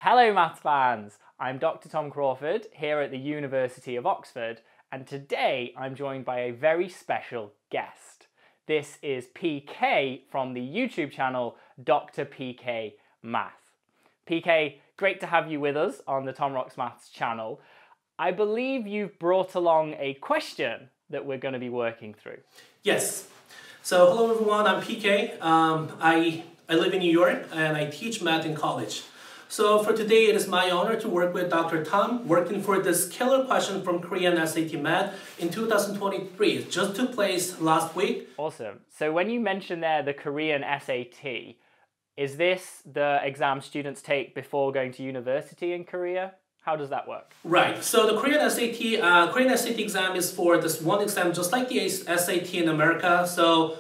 Hello maths fans, I'm Dr. Tom Crawford here at the University of Oxford, and today I'm joined by a very special guest. This is PK from the YouTube channel Dr. PK Math. PK, great to have you with us on the Tom Rocks Maths channel. I believe you've brought along a question that we're going to be working through. Yes. So hello everyone, I'm PK. I live in New York and I teach math in college. So for today, it is my honor to work with Dr. Tom, working for this killer question from Korean SAT Math in 2023. It just took place last week. Awesome. So when you mentioned there the Korean SAT, is this the exam students take before going to university in Korea? How does that work? Right. So the Korean SAT exam is for this one exam, just like the SAT in America. So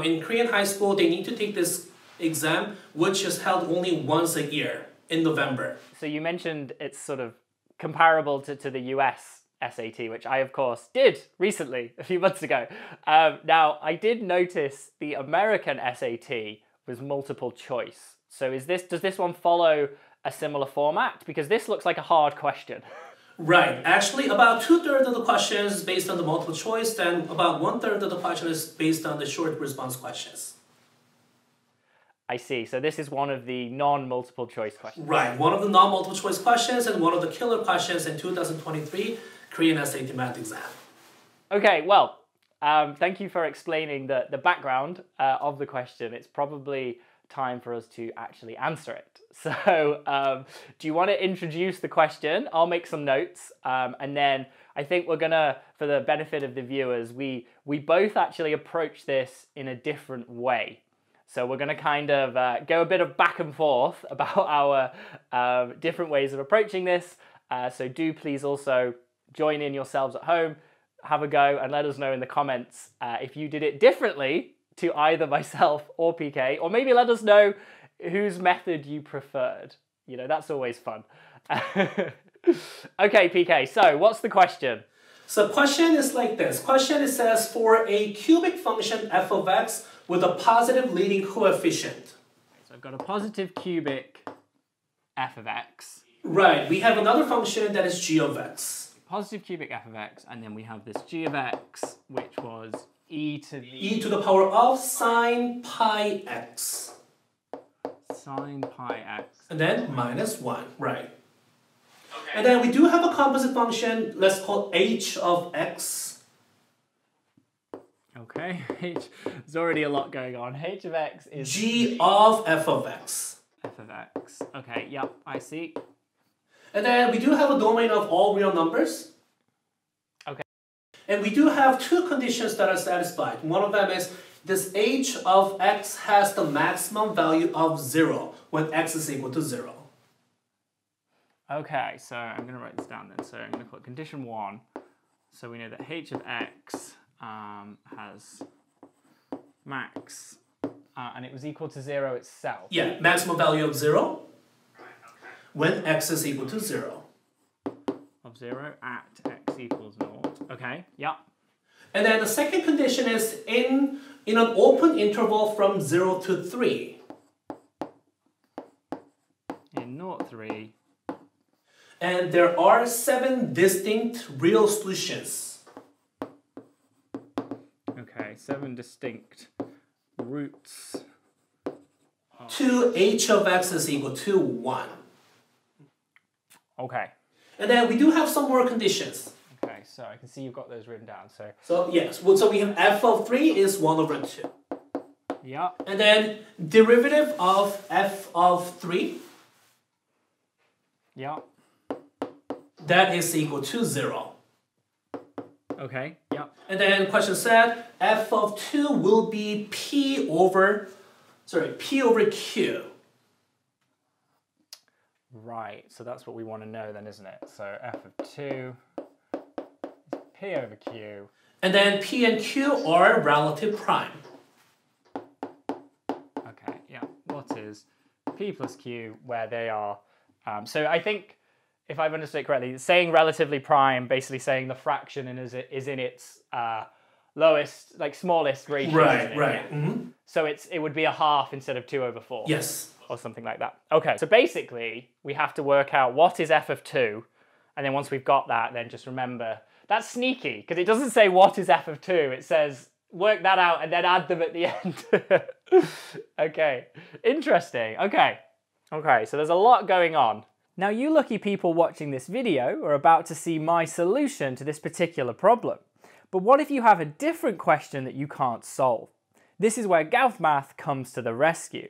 in Korean high school, they need to take this exam, which is held only once a year in November. So you mentioned it's sort of comparable to the US SAT, which I, of course, did recently, a few months ago. Now, I did notice the American SAT was multiple choice. So does this one follow a similar format? Because this looks like a hard question. Right. Actually, about 2/3 of the questions is based on the multiple choice, and about 1/3 of the question is based on the short response questions. I see. So this is one of the non-multiple choice questions. Right. One of the non-multiple choice questions and one of the killer questions in 2023 Korean SAT Math exam. Okay, well, thank you for explaining the background of the question. It's probably time for us to actually answer it. So do you want to introduce the question? I'll make some notes, and then I think we're gonna, for the benefit of the viewers, we both actually approach this in a different way. So we're gonna kind of go a bit of back and forth about our different ways of approaching this. So do please also join in yourselves at home, have a go, and let us know in the comments if you did it differently to either myself or PK, or maybe let us know whose method you preferred. You know, that's always fun. Okay, PK, so what's the question? So question is like this. Question, it says, for a cubic function f of x with a positive leading coefficient. So I've got a positive cubic f of x. Right. We have another function that is g of x. Positive cubic f of x, and then we have this g of x, which was e to the power of sine pi x. Sine pi x. And then minus 1. Right. Okay. And then we do have a composite function, let's call h of x. Okay, there's already a lot going on. H of x is g of f of x. F of x. Okay, yep, I see. And then we do have a domain of all real numbers. Okay. And we do have two conditions that are satisfied. One of them is this h of x has the maximum value of 0 when x is equal to 0. Okay, so I'm going to write this down then. So I'm going to put condition 1. So we know that h of x has max, and it was equal to 0 itself. Yeah, maximum value of 0 when x is equal to 0. Of 0 at x equals 0. Okay, yeah. And then the second condition is in an open interval from 0 to 3. In 0, 3. And there are 7 distinct real solutions. Okay, 7 distinct roots. To h of x is equal to 1. Okay. And then we do have some more conditions. Okay, so I can see you've got those written down. So yes, so we have f of 3 is 1 over 2. Yeah. And then derivative of f of 3. Yeah. That is equal to 0. Okay, yeah. And then question said, f of 2 will be p over q. Right, so that's what we want to know then, isn't it? So f of 2 is p over q. And then p and q are relative prime. Okay, yeah. What is p plus q where they are? So I think, if I've understood it correctly, saying relatively prime, basically saying the fraction is in its lowest, like smallest ratio. Right, right. Mm-hmm. So it would be a half instead of 2/4. Yes. Or something like that. Okay, so basically we have to work out what is f of 2, and then once we've got that, then just remember, that's sneaky, because it doesn't say what is f of 2, it says work that out and then add them at the end. Okay, interesting. Okay, so there's a lot going on. Now you lucky people watching this video are about to see my solution to this particular problem. But what if you have a different question that you can't solve? This is where GoutMath comes to the rescue.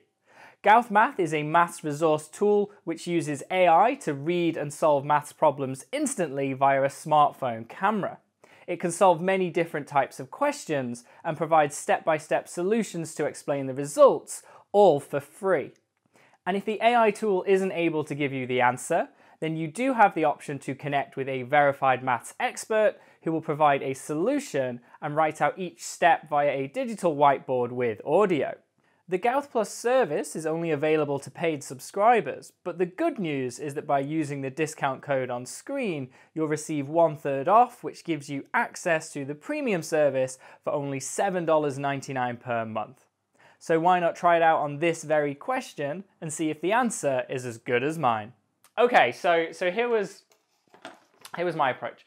GoutMath is a maths resource tool which uses AI to read and solve maths problems instantly via a smartphone camera. It can solve many different types of questions and provides step-by-step solutions to explain the results, all for free. And if the AI tool isn't able to give you the answer, then you do have the option to connect with a verified maths expert who will provide a solution and write out each step via a digital whiteboard with audio. The Gouth Plus service is only available to paid subscribers, but the good news is that by using the discount code on screen, you'll receive 1/3 off, which gives you access to the premium service for only $7.99 per month. So why not try it out on this very question and see if the answer is as good as mine? Okay, so here was my approach.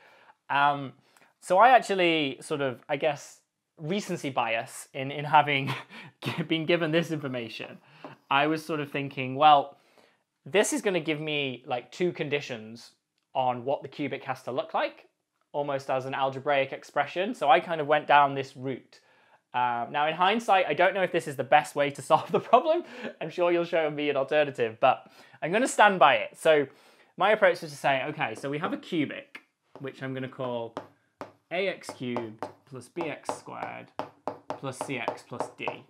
So I actually sort of, I guess, recency bias in having been given this information. I was sort of thinking, well, this is going to give me like two conditions on what the cubic has to look like, almost as an algebraic expression. So I kind of went down this route. Now in hindsight, I don't know if this is the best way to solve the problem. I'm sure you'll show me an alternative, but I'm going to stand by it. So my approach was to say, okay, so we have a cubic, which I'm going to call ax cubed plus bx squared plus cx plus d.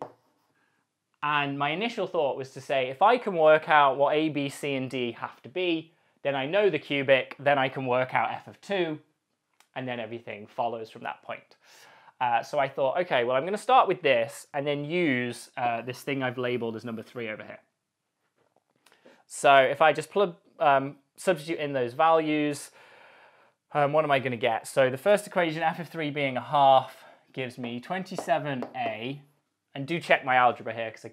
And my initial thought was to say, if I can work out what a, b, c, and d have to be, then I know the cubic, then I can work out f of 2, and then everything follows from that point. So I thought, okay, well, I'm going to start with this and then use this thing I've labeled as number 3 over here. So if I just substitute in those values, what am I going to get? So the first equation, f of 3 being a half, gives me 27a, and do check my algebra here because I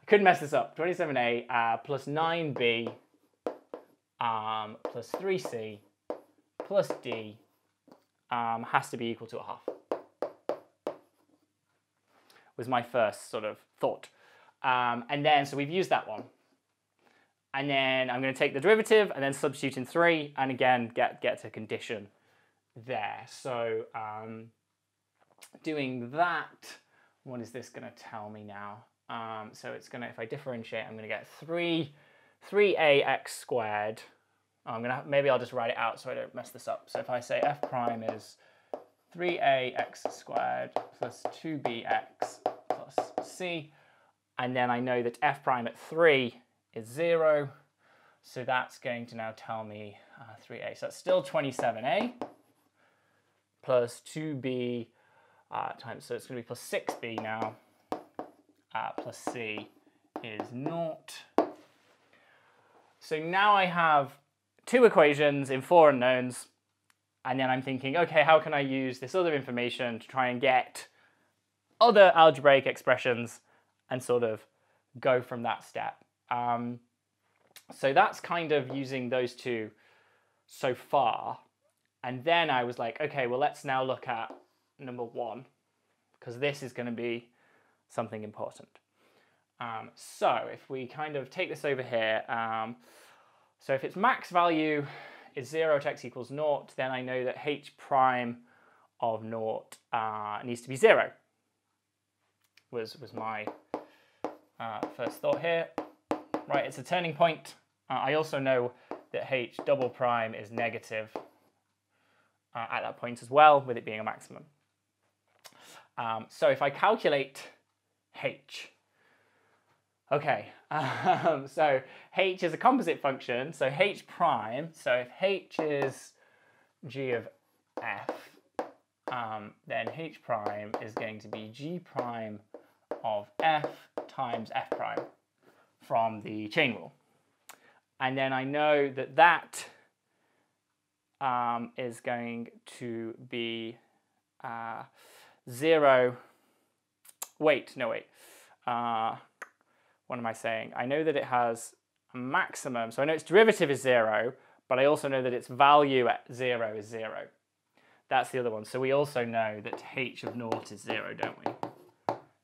could mess this up, 27a plus 9b plus 3c plus d has to be equal to a half. Was my first sort of thought. And then, so we've used that one. And then I'm going to take the derivative and then substitute in 3 and again get to condition there. So doing that, what is this going to tell me now? So it's going to, if I differentiate, I'm going to get 3ax squared. Maybe I'll just write it out so I don't mess this up. So if I say f prime is 3ax squared plus 2bx plus c, and then I know that f prime at 3 is 0, so that's going to now tell me 3a. So that's still 27a plus 2b times, so it's going to be plus 6b now, plus c is 0. So now I have two equations in 4 unknowns, and then I'm thinking, okay, how can I use this other information to try and get other algebraic expressions and sort of go from that step. So that's kind of using those two so far. And then I was like, okay, well, let's now look at number 1, because this is going to be something important. So if we kind of take this over here, so if its max value is 0 to x equals 0, then I know that h prime of 0 needs to be 0, was my first thought here. Right, it's a turning point. I also know that h double prime is negative at that point as well, with it being a maximum. So if I calculate h, okay, so h is a composite function, so h prime, so if h is g of f, then h prime is going to be g prime of f times f prime from the chain rule. And then I know that that is going to be 0, wait, no wait, what am I saying? I know that it has a maximum, so I know its derivative is 0, but I also know that its value at 0 is 0. That's the other one. So we also know that h of 0 is 0, don't we?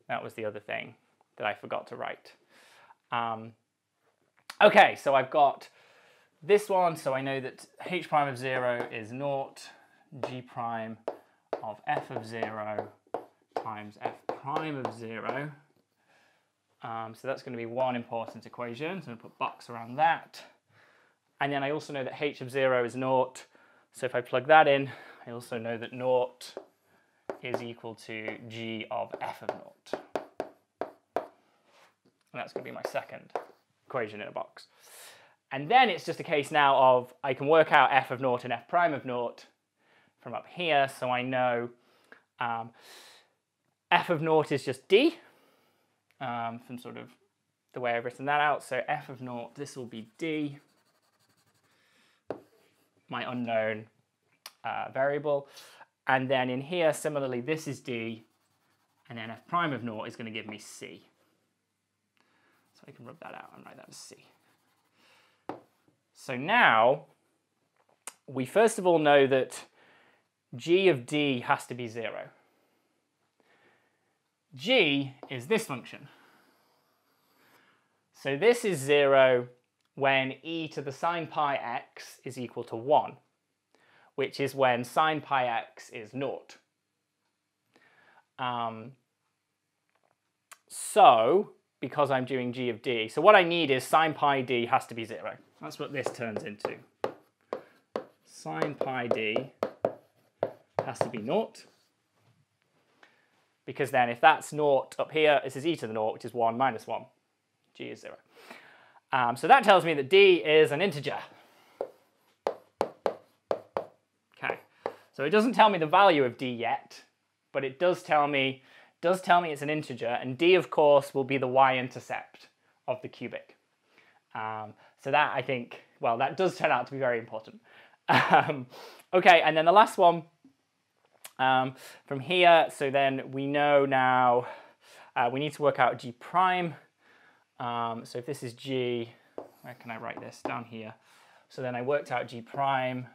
That was the other thing that I forgot to write. Okay, so I've got this one, so I know that h prime of 0 is 0, g prime of f of 0 times f prime of 0. So that's going to be one important equation. So I'm going to put box around that. And then I also know that h of 0 is 0. So if I plug that in, I also know that 0 is equal to g of f of 0. And that's going to be my second equation in a box. And then it's just a case now of I can work out f of 0 and f prime of 0 from up here. So I know f of 0 is just d from sort of the way I've written that out. So f of 0, this will be d, my unknown variable. And then in here, similarly, this is d, and then f prime of 0 is going to give me c. So I can rub that out and write that as c. So now, we first of all know that g of d has to be 0. G is this function. So this is 0 when e to the sine pi x is equal to 1, which is when sine pi x is 0. So, because I'm doing g of d, so what I need is sine pi d has to be 0. That's what this turns into. Sine pi d has to be 0. Because then if that's 0 up here, this is e to the 0, which is 1 minus 1. G is 0. So that tells me that d is an integer. Okay, so it doesn't tell me the value of d yet, but it does tell me it's an integer, and d, of course, will be the y-intercept of the cubic. So that, I think, well, that does turn out to be very important. Okay, and then the last one from here, so then we know now we need to work out g prime. So if this is g, where can I write this? Down here. So then I worked out g prime.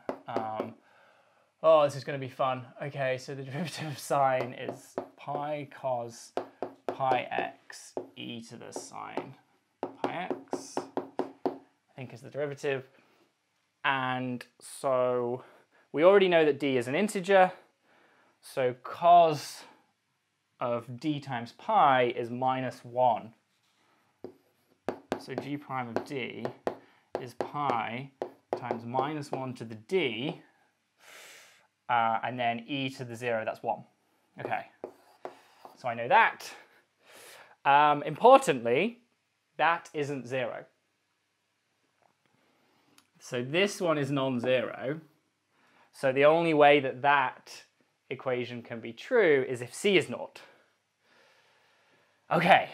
Oh, this is going to be fun. Okay, so the derivative of sine is pi cos pi x e to the sine pi x, I think is the derivative. And so we already know that d is an integer. So cos of d times pi is minus 1. So g prime of d is pi times minus 1 to the d, and then e to the 0, that's 1. Okay, so I know that. Importantly, that isn't 0. So this one is non-zero. So the only way that that equation can be true is if c is 0. Okay,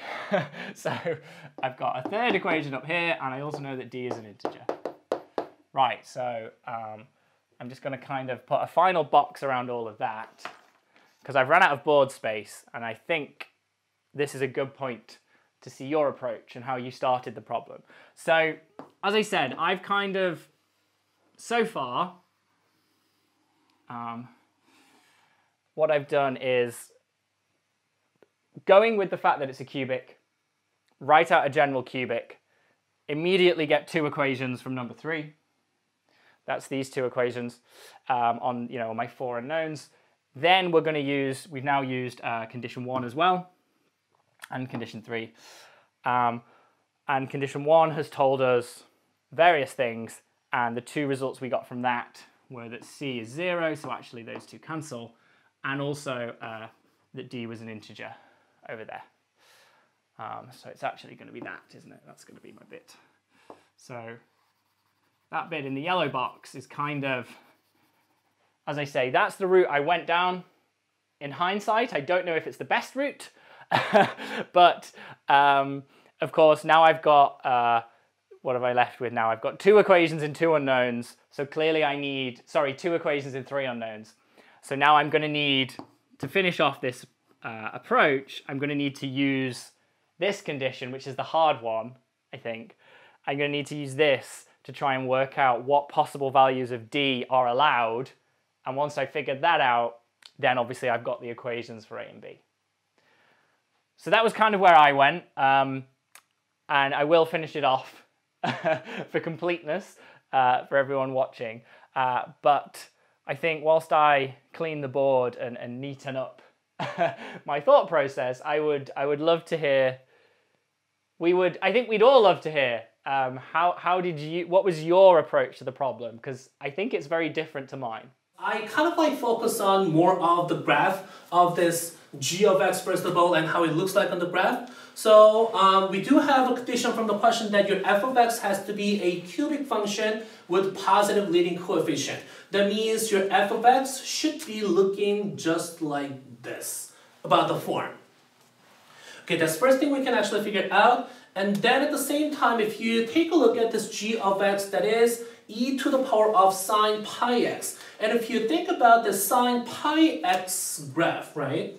so I've got a third equation up here, and I also know that d is an integer. Right, so I'm just going to kind of put a final box around all of that, because I've run out of board space, and I think this is a good point to see your approach and how you started the problem. So, as I said, I've kind of, so far, what I've done is going with the fact that it's a cubic, write out a general cubic, immediately get two equations from number 3. That's these two equations on my 4 unknowns. Then we're going to use, we've now used condition 1 as well, and condition 3. And condition 1 has told us various things, and the two results we got from that were that c is 0, so actually those two cancel, and also that d was an integer over there. So it's actually going to be that, isn't it? That's going to be my bit. So that bit in the yellow box is kind of, as I say, that's the route I went down. In hindsight, I don't know if it's the best route, but of course, now I've got, what have I left with now? I've got 2 equations in 2 unknowns, so clearly I need, 2 equations in 3 unknowns. So now I'm going to need to finish off this approach, I'm going to need to use this condition, which is the hard one, I think. I'm going to need to use this to try and work out what possible values of D are allowed. And once I figured that out, then obviously I've got the equations for A and B. So that was kind of where I went. And I will finish it off for completeness for everyone watching. But I think whilst I clean the board and neaten up my thought process, I would love to hear, I think we'd all love to hear what was your approach to the problem? Because I think it's very different to mine. I kind of like focus on more of the graph of this g of x first of all and how it looks like on the graph. So we do have a condition from the question that your f of x has to be a cubic function with positive leading coefficient. That means your f of x should be looking just like this, about the form. Okay, that's the first thing we can actually figure out. And then at the same time, if you take a look at this g of x, that is e to the power of sine pi x. And if you think about the sine pi x graph, right?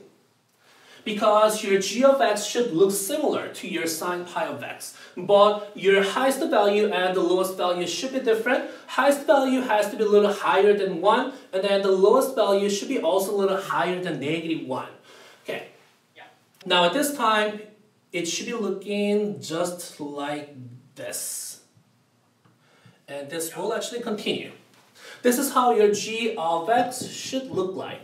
Because your g of x should look similar to your sine pi of x. But your highest value and the lowest value should be different. Highest value has to be a little higher than 1. And then the lowest value should be also a little higher than -1. Okay. Yeah. Now at this time, it should be looking just like this. And this will actually continue. This is how your g of x should look like.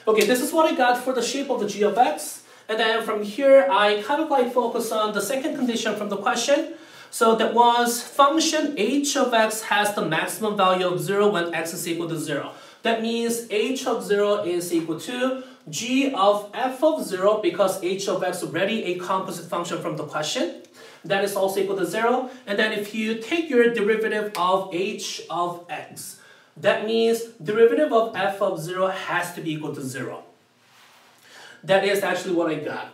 Okay, this is what I got for the shape of the g of x. And then from here, I kind of like focus on the second condition from the question. So that was function h of x has the maximum value of 0 when x is equal to 0. That means h of 0 is equal to g of f of 0, because h of x is already a composite function from the question. That is also equal to 0. And then if you take your derivative of h of x, that means derivative of f of 0 has to be equal to 0. That is actually what I got.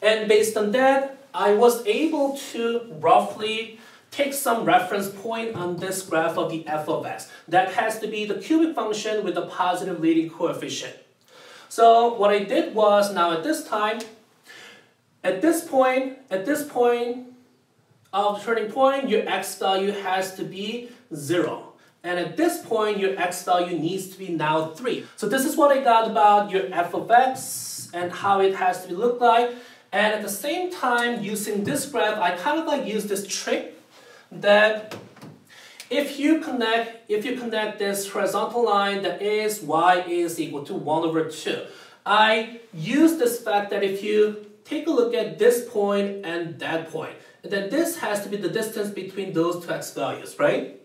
And based on that, I was able to roughly take some reference point on this graph of the f of x. That has to be the cubic function with a positive leading coefficient. So what I did was, now at this time, at this point of the turning point, your x value has to be 0. And at this point, your x value needs to be now 3. So this is what I got about your f of x and how it has to look like. And at the same time, using this graph, I kind of like use this trick that if you connect this horizontal line, that is y is equal to 1 over 2. I use this fact that if you take a look at this point and that point, then this has to be the distance between those two x values, right?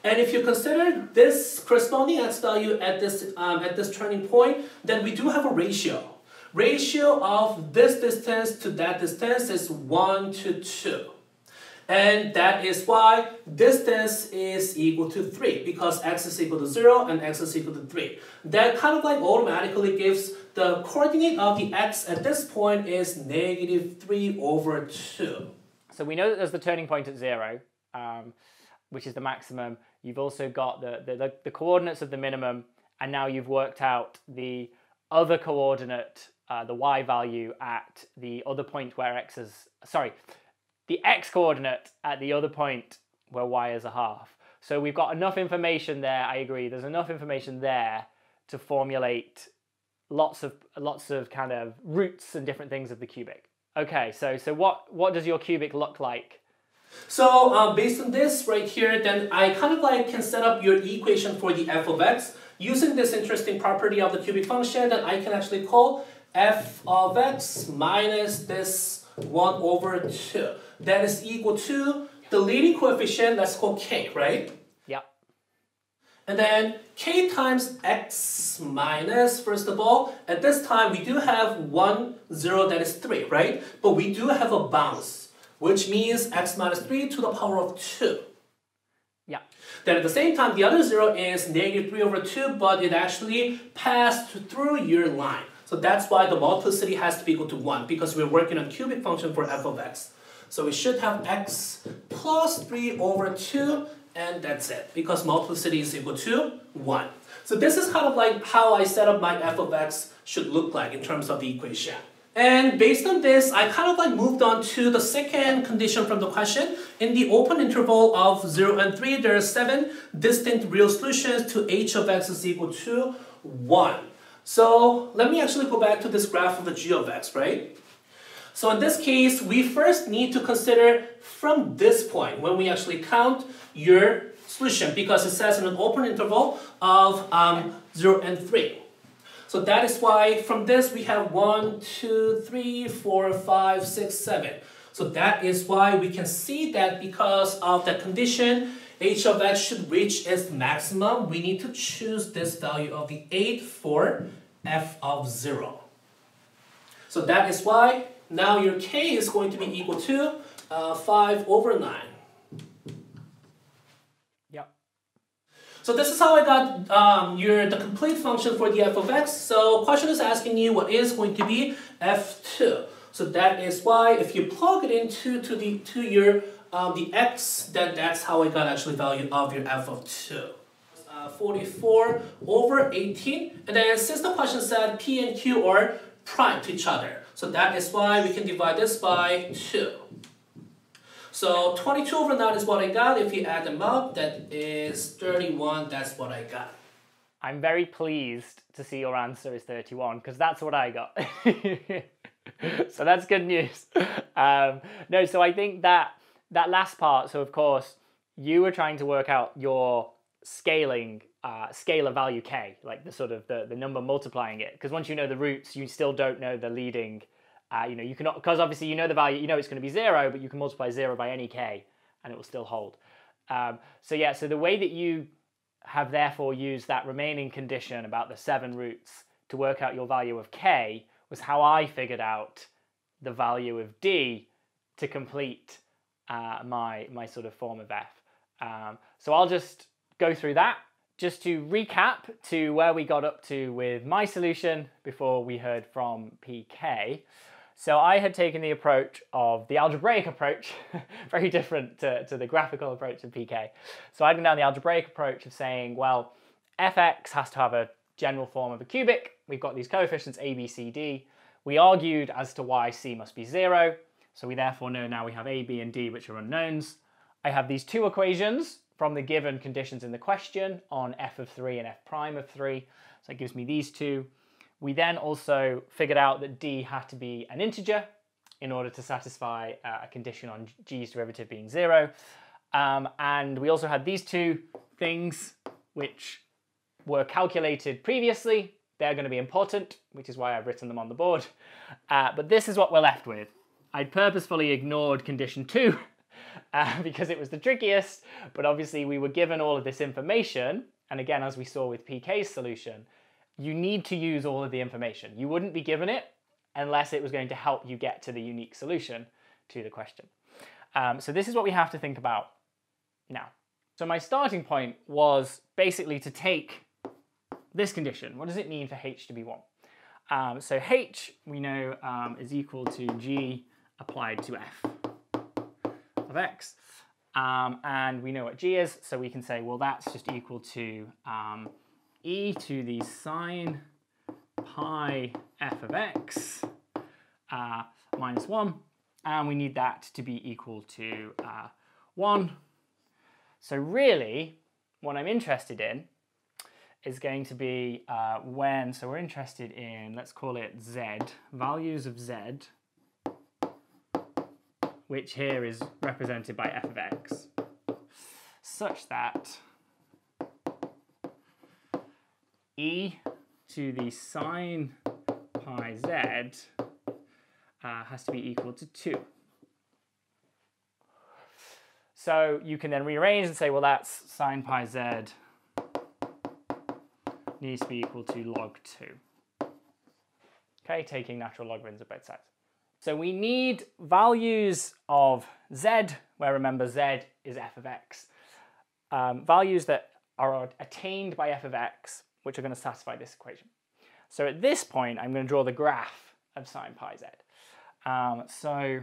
And if you consider this corresponding x value at this turning point, then we do have a ratio. Ratio of this distance to that distance is 1 to 2. And that is why distance is equal to 3, because x is equal to 0 and x is equal to 3. That kind of like automatically gives the coordinate of the x at this point is -3 over 2. So we know that there's the turning point at 0, which is the maximum. You've also got the coordinates of the minimum, and now you've worked out the other coordinate, the y value at the other point where x is, sorry, the x coordinate at the other point where y is a half. So we've got enough information there, I agree, there's enough information there to formulate lots of kind of roots and different things of the cubic. Okay, so what does your cubic look like? So based on this right here, then I kind of like can set up your equation for the f of x. Using this interesting property of the cubic function, then I can actually call f of x minus this 1 over 2. That is equal to the leading coefficient, let's call k, right? Yeah. And then k times x minus, first of all, at this time we do have 1, 0, that is 3, right? But we do have a bounce, which means x minus 3 to the power of 2. Yeah. Then at the same time, the other 0 is -3 over 2, but it actually passed through your line. So that's why the multiplicity has to be equal to 1, because we're working on cubic function for f of x. So we should have x plus 3 over 2, and that's it, because multiplicity is equal to 1. So this is kind of like how I set up my f of x should look like in terms of the equation. And based on this, I kind of like moved on to the second condition from the question. In the open interval of 0 and 3, there are 7 distinct real solutions to h of x is equal to 1. So let me actually go back to this graph of the g of x, right? So in this case, we first need to consider from this point when we actually count your solution, because it says in an open interval of 0 and 3. So that is why from this we have 1, 2, 3, 4, 5, 6, 7. So that is why we can see that because of that condition, h of x should reach its maximum. We need to choose this value of the 8 for f of 0. So that is why now your k is going to be equal to 5 over 9. So this is how I got the complete function for the f of x. So question is asking you what is going to be f2. So that is why if you plug it into the x, then that's how I got actually value of your f of 2. 44 over 18. And then since the question said p and q are prime to each other, so that is why we can divide this by 2. So 22 over 9 is what I got. If you add them up, that is 31. That's what I got. I'm very pleased to see your answer is 31, because that's what I got. So that's good news. No, so I think that last part, so of course, you were trying to work out your scalar value k, like the sort of the number multiplying it. Because once you know the roots, you still don't know the leading. You cannot, because obviously you know the value, you know it's going to be 0, but you can multiply 0 by any k and it will still hold. So the way that you have therefore used that remaining condition about the 7 roots to work out your value of k was how I figured out the value of d to complete my sort of form of f. So I'll just go through that. Just to recap to where we got up to with my solution before we heard from PK. So I had taken the approach of the algebraic approach, very different to the graphical approach of PK. So I'd gone down the algebraic approach of saying, well, fx has to have a general form of a cubic. We've got these coefficients a, b, c, d. We argued as to why c must be 0. So we therefore know now we have a, b, and d, which are unknowns. I have these 2 equations from the given conditions in the question on f of 3 and f prime of 3. So it gives me these 2. We then also figured out that d had to be an integer in order to satisfy a condition on g's derivative being 0. And we also had these 2 things which were calculated previously. They're going to be important, which is why I've written them on the board. But this is what we're left with. I purposefully ignored condition 2 because it was the trickiest, but obviously we were given all of this information. And again, as we saw with PK's solution, you need to use all of the information. You wouldn't be given it unless it was going to help you get to the unique solution to the question. So this is what we have to think about now. So my starting point was basically to take this condition. What does it mean for h to be 1? So h, we know, is equal to g applied to f of x. And we know what g is, so we can say, well, that's just equal to e to the sine pi f of x minus 1. And we need that to be equal to 1. So really, what I'm interested in is going to be so we're interested in, let's call it z, values of z, which here is represented by f of x, such that e to the sine pi z has to be equal to 2. So you can then rearrange and say, well, that's sine pi z needs to be equal to log 2. Okay, taking natural logarithms of both sides. So we need values of z, where remember z is f of x. Values that are attained by f of x, which are going to satisfy this equation. So at this point, I'm going to draw the graph of sine pi z. So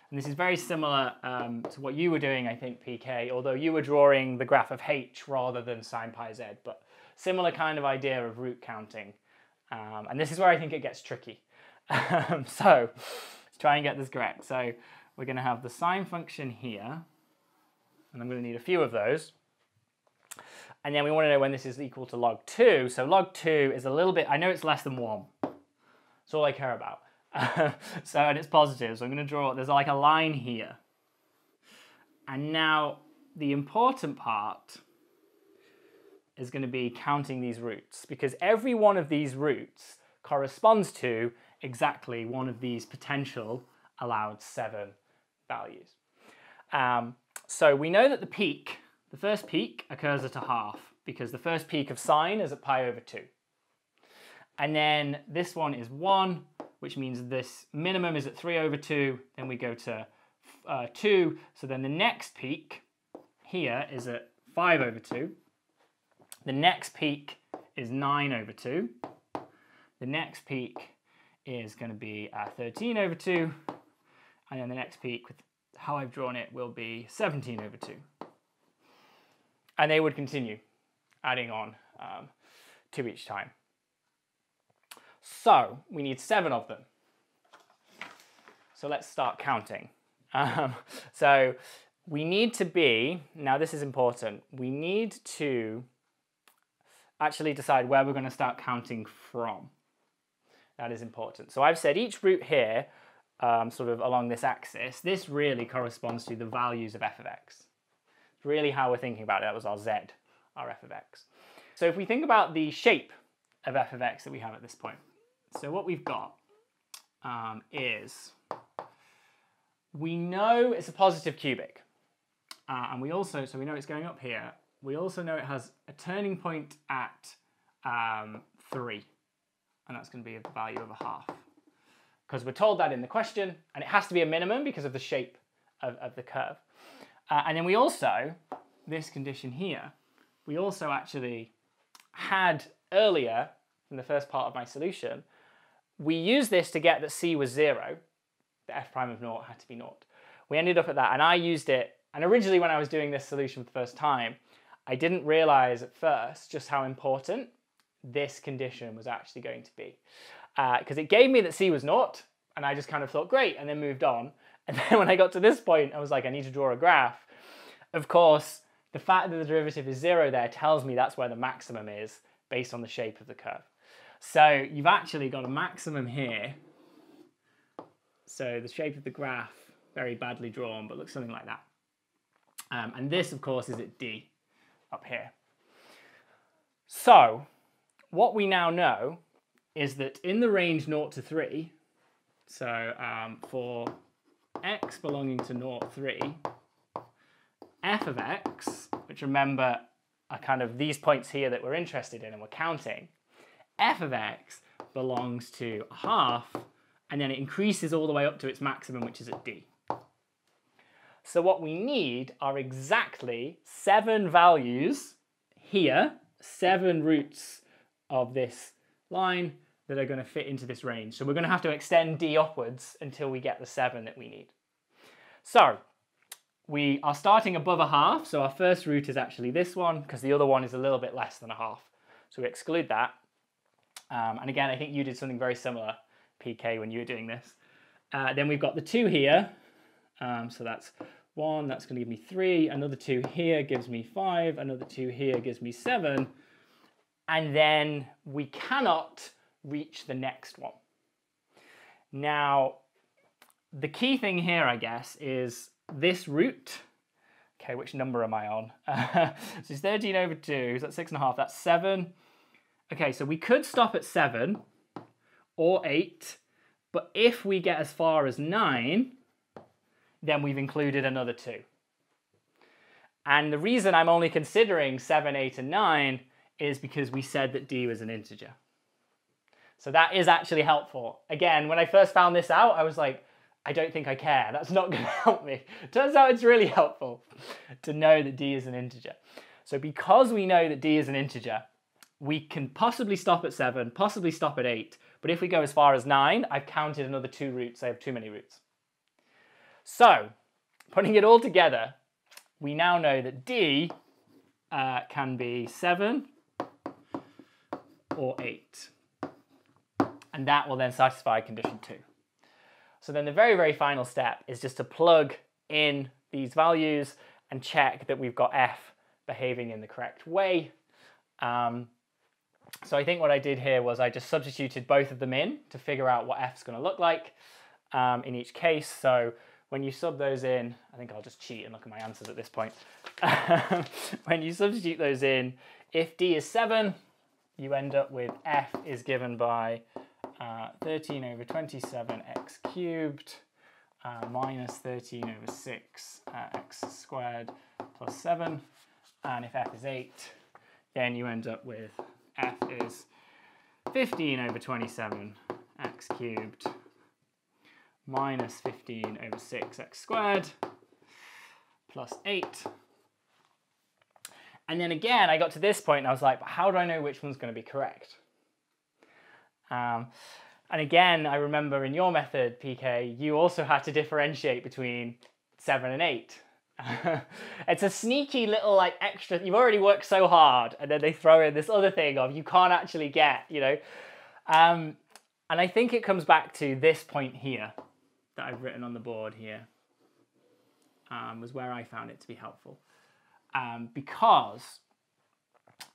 And this is very similar to what you were doing, I think, PK, although you were drawing the graph of h rather than sine pi z, but similar kind of idea of root counting. And this is where I think it gets tricky. So let's try and get this correct. So we're going to have the sine function here, and I'm going to need a few of those. And then we want to know when this is equal to log 2. So log 2 is a little bit, I know it's less than 1. That's all I care about. So, and it's positive, so I'm going to draw, there's like a line here. And now the important part is going to be counting these roots, because every one of these roots corresponds to exactly one of these potential allowed 7 values. So we know that the first peak occurs at a half, because the first peak of sine is at pi over 2. And then this one is 1, which means this minimum is at 3 over 2, then we go to 2, so then the next peak here is at 5 over 2, the next peak is 9 over 2, the next peak is going to be 13 over 2, and then the next peak, with how I've drawn it, will be 17 over 2. And they would continue adding on 2 each time. So we need 7 of them. So let's start counting. So we need to be, now this is important, we need to actually decide where we're going to start counting from. That is important. So I've said each root here, sort of along this axis, this really corresponds to the values of f of x. It's really how we're thinking about it. That was our z, our f of x. So if we think about the shape of f of x that we have at this point, so what we've got is, we know it's a positive cubic, and we also, so we know it's going up here, we also know it has a turning point at 3, and that's going to be a value of a half, because we're told that in the question, and it has to be a minimum because of the shape of the curve. And then we also, this condition here, we also actually had earlier, in the first part of my solution, we used this to get that c was 0, the f prime of 0 had to be 0. We ended up at that, and I used it, and originally when I was doing this solution for the first time, I didn't realize at first just how important this condition was actually going to be. Because it gave me that c was 0, and I just kind of thought, great, and then moved on. And then when I got to this point, I was like, I need to draw a graph. Of course, the fact that the derivative is 0 there tells me that's where the maximum is based on the shape of the curve. So you've actually got a maximum here. So the shape of the graph, very badly drawn, but looks something like that. And this, of course, is at D up here. So what we now know is that in the range 0 to 3, so for x belonging to 0, 3, f of x, which remember are kind of these points here that we're interested in and we're counting, f of x belongs to a half, and then it increases all the way up to its maximum, which is at D. So what we need are exactly 7 values here, 7 roots of this line that are going to fit into this range. So we're going to have to extend D upwards until we get the 7 that we need. So we are starting above a half, so our first root is actually this one, because the other one is a little bit less than a half. So we exclude that. And again, I think you did something very similar, PK, when you were doing this. Then we've got the 2 here. So that's 1, that's going to give me 3. Another 2 here gives me 5. Another 2 here gives me 7. And then we cannot reach the next one. Now, the key thing here, I guess, is this root. Okay, which number am I on? So it's 13 over 2, so that's 6.5, that's 7. Okay, so we could stop at 7 or 8, but if we get as far as 9, then we've included another 2. And the reason I'm only considering 7, 8, and 9 is because we said that D was an integer. So that is actually helpful. Again, when I first found this out, I was like, I don't think I care. That's not going to help me. Turns out it's really helpful to know that D is an integer. So because we know that D is an integer, we can possibly stop at 7, possibly stop at 8. But if we go as far as 9, I've counted another 2 roots. I have too many roots. So, putting it all together, we now know that D can be 7 or 8. And that will then satisfy condition 2. So then the very, very final step is just to plug in these values and check that we've got F behaving in the correct way. So I think what I did here was I just substituted both of them in to figure out what F's going to look like in each case. So when you sub those in, I think I'll just cheat and look at my answers at this point. When you substitute those in, if D is 7, you end up with F is given by 13 over 27 x cubed minus 13 over 6 x squared plus 7. And if F is 8, then you end up with F is 15 over 27 x cubed minus 15 over 6 x squared plus 8. And then again, I got to this point and I was like, but how do I know which one's going to be correct? And again, I remember in your method, PK, you also had to differentiate between 7 and 8. It's a sneaky little like extra, you've already worked so hard and then they throw in this other thing of you can't actually get, you know. And I think it comes back to this point here that I've written on the board here, was where I found it to be helpful. Because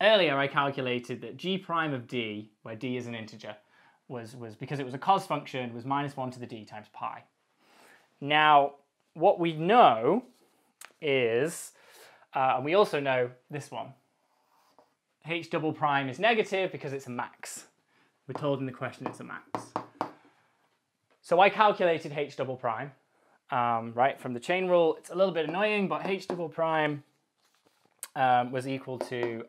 earlier I calculated that g prime of d, where d is an integer, was because it was a cos function, was minus 1 to the d times pi. Now, what we know is, and we also know this one, h double prime is negative because it's a max. We're told in the question it's a max. So I calculated h double prime, right, from the chain rule. It's a little bit annoying, but h double prime was equal to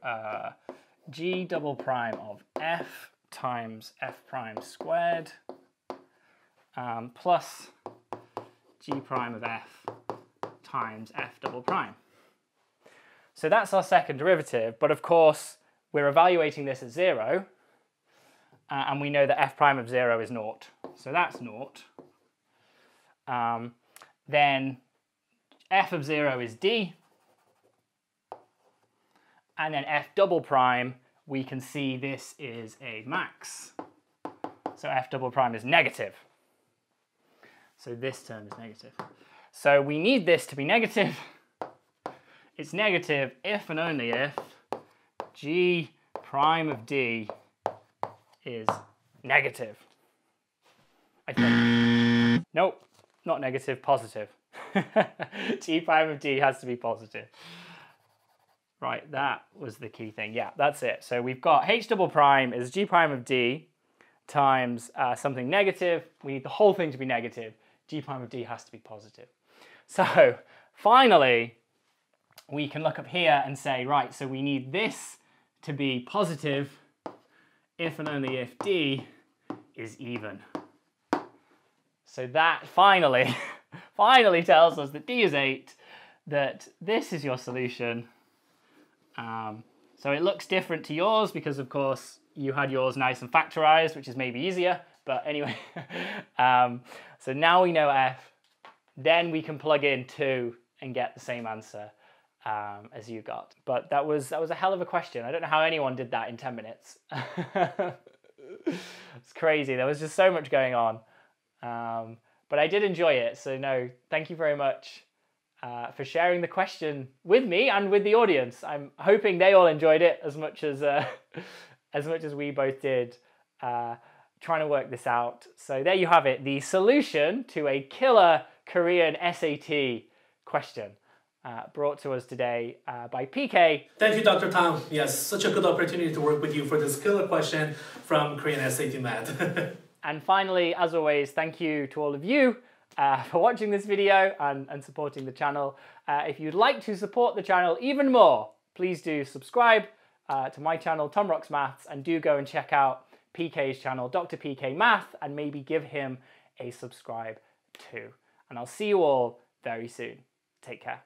g double prime of f times f prime squared plus g prime of f times f double prime. So that's our second derivative, but of course we're evaluating this at 0, and we know that f prime of 0 is 0. So that's 0. Then f of 0 is d, and then f double prime, we can see this is a max. So f double prime is negative. So this term is negative. So we need this to be negative. It's negative if and only if g prime of d is negative. I think. Nope, not negative, positive. G prime of d has to be positive. Right, that was the key thing. Yeah, that's it. So we've got h double prime is g prime of d times something negative. We need the whole thing to be negative. G prime of d has to be positive. So finally, we can look up here and say, right, so we need this to be positive if and only if d is even. So that finally, finally tells us that d is 8, that this is your solution. So it looks different to yours because, of course, you had yours nice and factorized, which is maybe easier. But anyway, so now we know f. Then we can plug in 2 and get the same answer as you got. But that was a hell of a question. I don't know how anyone did that in 10 minutes. It's crazy. There was just so much going on. But I did enjoy it. So no, thank you very much for sharing the question with me and with the audience. I'm hoping they all enjoyed it as much as we both did trying to work this out. So there you have it, the solution to a killer Korean SAT question brought to us today by PK. Thank you, Dr. Tom. Yes, such a good opportunity to work with you for this killer question from Korean SAT Math. And finally, as always, thank you to all of you for watching this video and supporting the channel. If you'd like to support the channel even more, please do subscribe to my channel, Tom Rocks Maths, and do go and check out PK's channel, Dr. PK Math, and maybe give him a subscribe too. And I'll see you all very soon. Take care.